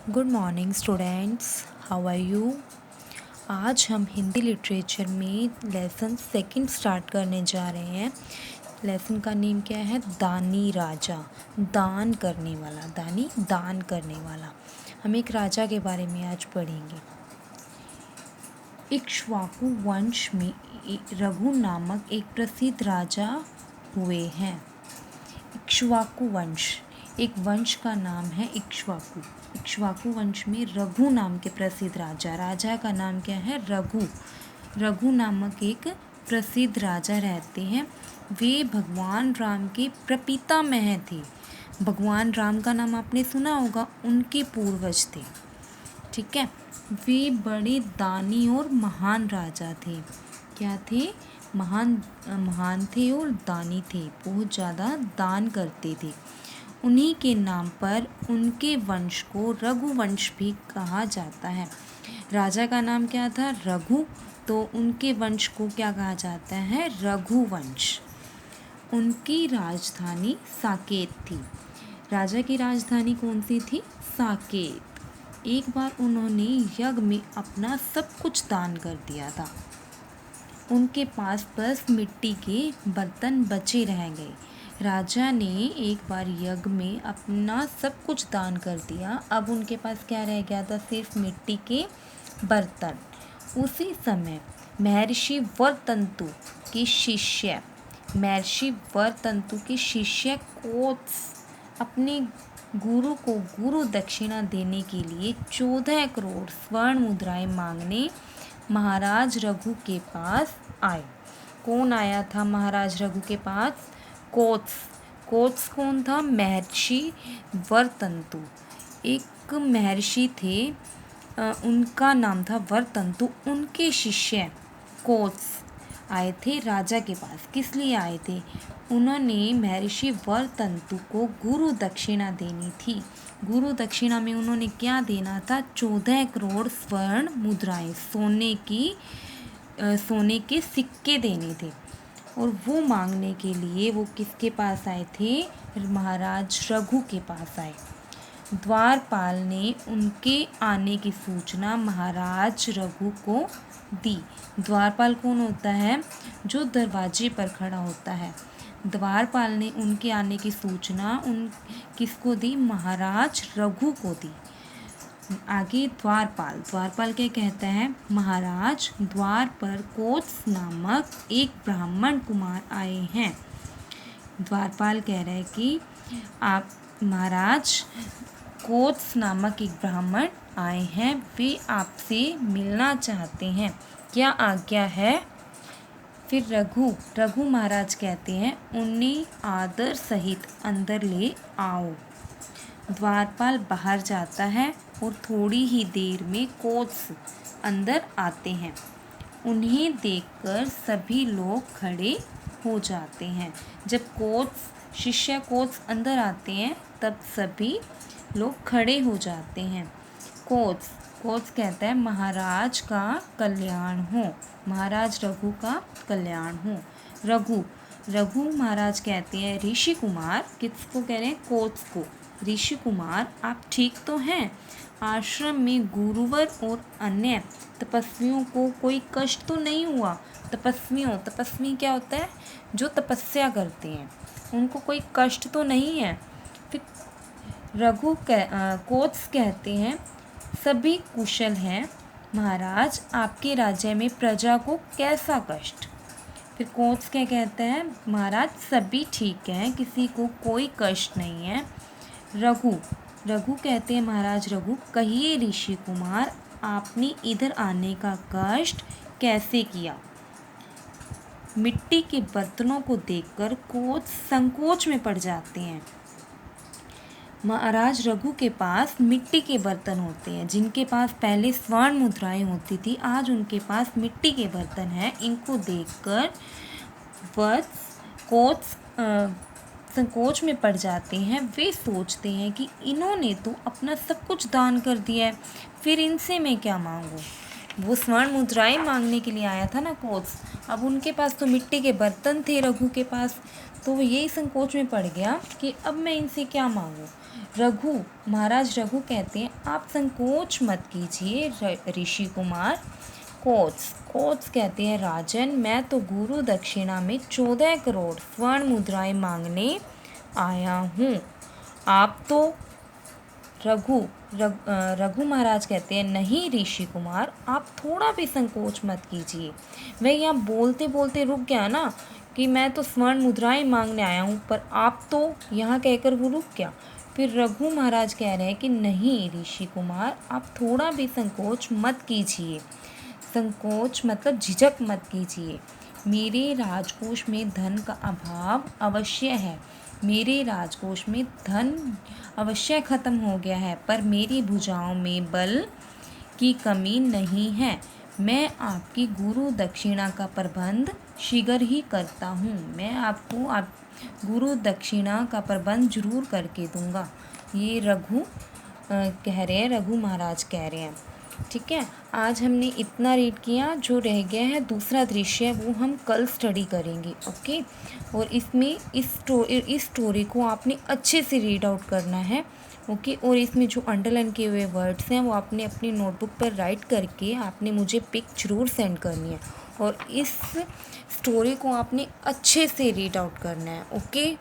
Good morning students, how are you. आज हम Hindi literature में लेसन सेकंड स्टार्ट करने जा रहे हैं। लेसन का नेम क्या है? दानी राजा, दान करने वाला। दानी दान करने वाला। हम एक राजा के बारे में आज पढ़ेंगे। इक्ष्वाकु वंश में रघु नामक एक प्रसिद्ध राजा हुए हैं। इक्ष्वाकु वंश, एक वंश का नाम है इक्ष्वाकु। इक्ष्वाकु वंश में रघु नाम के प्रसिद्ध राजा का नाम क्या है? रघु। रघु नामक एक प्रसिद्ध राजा रहते हैं। वे भगवान राम के प्रपितामह थे। भगवान राम का नाम आपने सुना होगा, उनके पूर्वज थे। ठीक है, वे बड़े दानी और महान राजा थे। क्या थे? महान थे और दानी थे, बहुत ज़्यादा दान करते थे। उन्हीं के नाम पर उनके वंश को रघुवंश भी कहा जाता है। राजा का नाम क्या था? रघु, तो उनके वंश को क्या कहा जाता है? रघुवंश। उनकी राजधानी साकेत थी। राजा की राजधानी कौन सी थी? साकेत। एक बार उन्होंने यज्ञ में अपना सब कुछ दान कर दिया था। उनके पास बस मिट्टी के बर्तन बचे रह गए। राजा ने एक बार यज्ञ में अपना सब कुछ दान कर दिया। अब उनके पास क्या रह गया था? सिर्फ मिट्टी के बर्तन। उसी समय महर्षि वरतंतु के शिष्य कोत्स अपने गुरु को गुरु दक्षिणा देने के लिए 14 करोड़ स्वर्ण मुद्राएं मांगने महाराज रघु के पास आए। कौन आया था महाराज रघु के पास? कोत्स कौन था? महर्षि वरतंतु। एक महर्षि थे, उनका नाम था वरतंतु। उनके शिष्य कोत्स आए थे राजा के पास। किस लिए आए थे? उन्होंने महर्षि वरतंतु को गुरु दक्षिणा देनी थी। गुरु दक्षिणा में उन्होंने क्या देना था? 14 करोड़ स्वर्ण मुद्राएं, सोने के सिक्के देने थे। और वो मांगने के लिए वो किसके पास आए थे? महाराज रघु के पास आए। द्वारपाल ने उनके आने की सूचना महाराज रघु को दी। द्वारपाल कौन होता है? जो दरवाजे पर खड़ा होता है। द्वारपाल ने उनके आने की सूचना किसको दी? महाराज रघु को दी। आगे द्वारपाल क्या कहता है? महाराज, द्वार पर कोत्स नामक एक ब्राह्मण कुमार आए हैं। द्वारपाल कह रहे हैं कि आप महाराज, कोत्स नामक एक ब्राह्मण आए हैं, वे आपसे मिलना चाहते हैं, क्या आज्ञा है? फिर रघु महाराज कहते हैं, उन्हें आदर सहित अंदर ले आओ। द्वारपाल बाहर जाता है और थोड़ी ही देर में कोत्स अंदर आते हैं। उन्हें देखकर सभी लोग खड़े हो जाते हैं। जब शिष्य कोत्स अंदर आते हैं तब सभी लोग खड़े हो जाते हैं। कोत्स कहता है, महाराज का कल्याण हो, महाराज रघु का कल्याण हो। रघु महाराज कहते हैं, ऋषि कुमार, किसको कह रहे हैं? कोत्स को। ऋषि कुमार, आप ठीक तो हैं? आश्रम में गुरुवर और अन्य तपस्वियों को कोई कष्ट तो नहीं हुआ? तपस्वी क्या होता है? जो तपस्या करते हैं, उनको कोई कष्ट तो नहीं है? फिर कोत्स कहते हैं, सभी कुशल हैं महाराज, आपके राज्य में प्रजा को कैसा कष्ट? फिर कोत्स क्या कहते हैं? महाराज, सभी ठीक हैं, किसी को कोई कष्ट नहीं है। रघु कहते हैं, महाराज रघु, कहिए ऋषि कुमार, आपने इधर आने का कष्ट कैसे किया? मिट्टी के बर्तनों को देखकर कोत्स संकोच में पड़ जाते हैं। महाराज रघु के पास मिट्टी के बर्तन होते हैं, जिनके पास पहले स्वर्ण मुद्राएं होती थी, आज उनके पास मिट्टी के बर्तन हैं। इनको देखकर कोत्स संकोच में पड़ जाते हैं। वे सोचते हैं कि इन्होंने तो अपना सब कुछ दान कर दिया है, फिर इनसे मैं क्या मांगूं? वो स्वर्ण मुद्राएं मांगने के लिए आया था ना कोच। अब उनके पास तो मिट्टी के बर्तन थे रघु के पास, तो वो यही संकोच में पड़ गया कि अब मैं इनसे क्या मांगूं। महाराज रघु कहते हैं आप संकोच मत कीजिए ऋषि कुमार। कोच कहते हैं राजन, मैं तो गुरु दक्षिणा में 14 करोड़ स्वर्ण मुद्राएं मांगने आया हूँ। आप तो रघु महाराज कहते हैं नहीं ऋषि कुमार, आप थोड़ा भी संकोच मत कीजिए। वह यहाँ बोलते बोलते रुक गया ना कि मैं तो स्वर्ण मुद्राएं मांगने आया हूँ, पर आप तो यहाँ कहकर वो रुक गया। फिर रघु महाराज कह रहे हैं कि नहीं ऋषि कुमार, आप थोड़ा भी संकोच मत कीजिए। संकोच मतलब झिझक मत कीजिए। मेरे राजकोष में धन का अभाव अवश्य है, मेरे राजकोष में धन अवश्य खत्म हो गया है, पर मेरी भुजाओं में बल की कमी नहीं है। मैं आपकी गुरु दक्षिणा का प्रबंध शीघ्र ही करता हूँ। मैं आपको गुरु दक्षिणा का प्रबंध जरूर करके दूंगा। ये रघु महाराज कह रहे हैं। ठीक है, आज हमने इतना रीड किया। जो रह गया है दूसरा दृश्य वो हम कल स्टडी करेंगे। ओके, और इसमें इस स्टोरी को आपने अच्छे से रीड आउट करना है। ओके, और इसमें जो अंडरलाइन किए हुए वर्ड्स हैं वो आपने अपनी नोटबुक पर राइट करके आपने मुझे पिक जरूर सेंड करनी है, और इस स्टोरी को आपने अच्छे से रीड आउट करना है। ओके।